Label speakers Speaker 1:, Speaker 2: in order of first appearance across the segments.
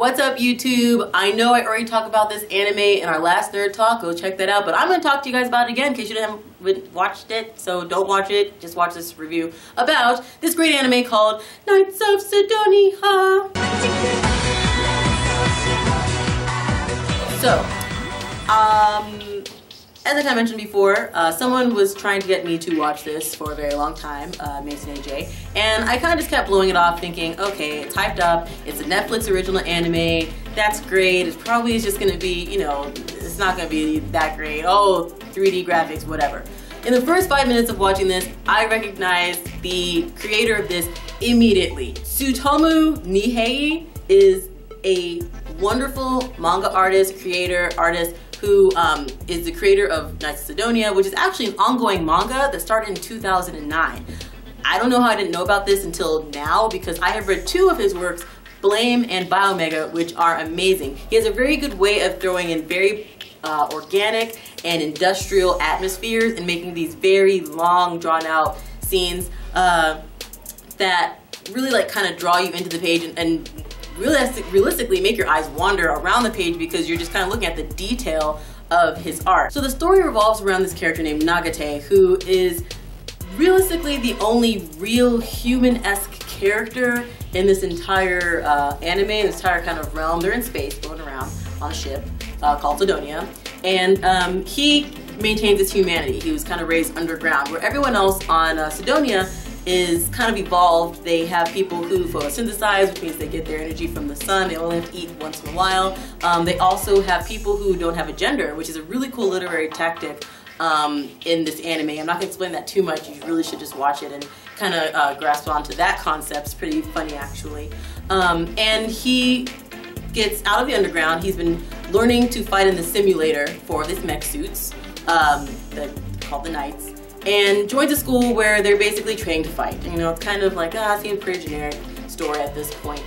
Speaker 1: What's up, YouTube? I know I already talked about this anime in our last Nerd Talk. Go check that out. But I'm going to talk to you guys about it again in case you haven't watched it. So don't watch it. Just watch this review about this great anime called Knights of Sidonia. So, as I mentioned before, someone was trying to get me to watch this for a very long time, Mason AJ, and I kind of just kept blowing it off thinking, okay, it's hyped up, it's a Netflix original anime, that's great, it probably is just going to be, you know, it's not going to be that great, oh, 3D graphics, whatever. In the first 5 minutes of watching this, I recognized the creator of this immediately. Tsutomu Nihei is a wonderful manga artist, artist, who is the creator of Knights of Sidonia, which is actually an ongoing manga that started in 2009. I don't know how I didn't know about this until now because I have read two of his works, Blame and Biomega, which are amazing. He has a very good way of throwing in very organic and industrial atmospheres and making these very long, drawn-out scenes that really like kind of draw you into the page and realistically make your eyes wander around the page because you're just kind of looking at the detail of his art. So the story revolves around this character named Nagate, who is realistically the only real human-esque character in this entire anime, this entire kind of realm. They're in space, going around on a ship called Sidonia, and he maintains his humanity. He was kind of raised underground, where everyone else on Sidonia is kind of evolved. They have people who photosynthesize, which means they get their energy from the sun. They only have to eat once in a while. They also have people who don't have a gender, which is a really cool literary tactic in this anime. I'm not going to explain that too much. You really should just watch it and kind of grasp onto that concept. It's pretty funny, actually. And he gets out of the underground. He's been learning to fight in the simulator for these mech suits called the Knights, and joins a school where they're basically trained to fight. You know, it's kind of like, it seems pretty generic story at this point.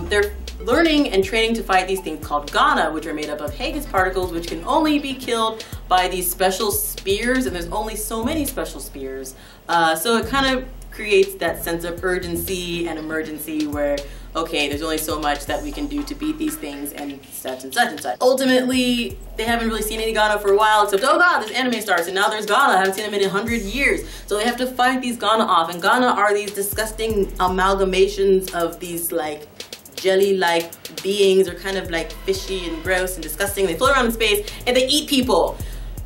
Speaker 1: They're learning and training to fight these things called Gana, which are made up of Higgs particles, which can only be killed by these special spears, and there's only so many special spears. So it kind of creates that sense of urgency and emergency where, okay, there's only so much that we can do to beat these things and such and such and such. Ultimately, they haven't really seen any Gana for a while, except, oh god, this anime starts and now there's Gana. I haven't seen them in 100 years. So they have to fight these Gana off, and Gana are these disgusting amalgamations of these like jelly-like beings, or kind of like fishy and gross and disgusting. They float around in space and they eat people.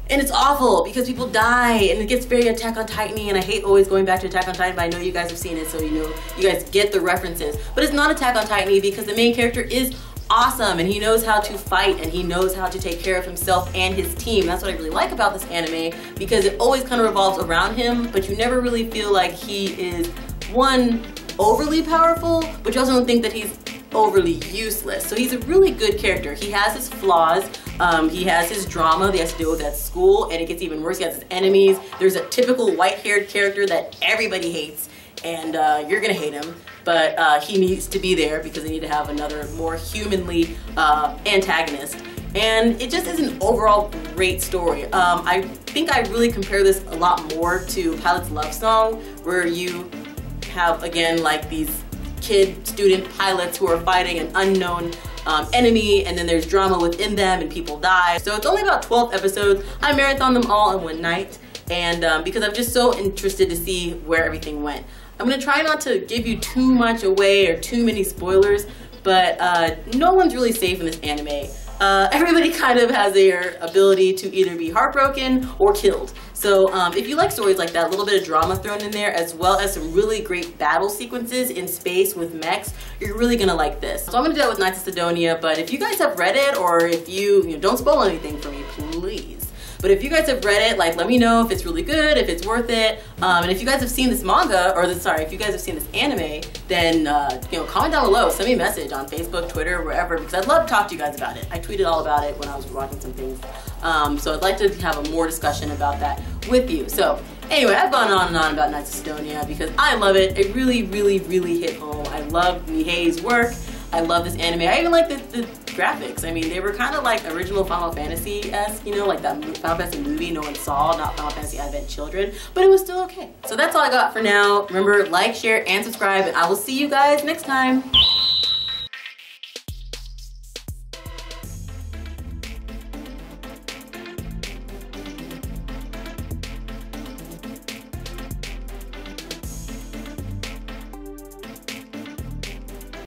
Speaker 1: And it's awful because people die, and it gets very Attack on Titan-y, and I hate always going back to Attack on Titan, but I know you guys have seen it, so you know, you guys get the references. But it's not Attack on Titan-y because the main character is awesome, and he knows how to fight, and he knows how to take care of himself and his team. That's what I really like about this anime, because it always kind of revolves around him, but you never really feel like he is, one, overly powerful, but you also don't think that he's overly useless. So he's a really good character. He has his flaws, he has his drama that he has to deal with at school, and it gets even worse. He has his enemies. There's a typical white-haired character that everybody hates, and you're gonna hate him, but he needs to be there because they need to have another more humanly antagonist. And it just is an overall great story. I think I really compare this a lot more to Pilot's Love Song, where you have, again, like these student pilots who are fighting an unknown enemy, and then there's drama within them and people die. So it's only about 12 episodes. I marathoned them all in one night, and because I'm just so interested to see where everything went. I'm gonna try not to give you too much away or too many spoilers, but no one's really safe in this anime. Everybody kind of has their ability to either be heartbroken or killed. So if you like stories like that, a little bit of drama thrown in there, as well as some really great battle sequences in space with mechs, you're really gonna like this. So I'm gonna do that with Knights of Sidonia, but if you guys have read it, or if you don't spoil anything for me, please. But if you guys have read it, like, let me know if it's really good, if it's worth it. And if you guys have seen this manga, or if you guys have seen this anime, then, comment down below, send me a message on Facebook, Twitter, wherever, because I'd love to talk to you guys about it. I tweeted all about it when I was watching some things. So I'd like to have a more discussion about that with you. So anyway, I've gone on and on about Knights of Sidonia because I love it. It really, really, really hit home. I love Nihei's work. I love this anime. I even like the graphics. I mean, they were kind of like original Final Fantasy-esque, you know, like that Final Fantasy movie no one saw, not Final Fantasy Advent Children, but it was still okay. So that's all I got for now. Remember, like, share, and subscribe, and I will see you guys next time.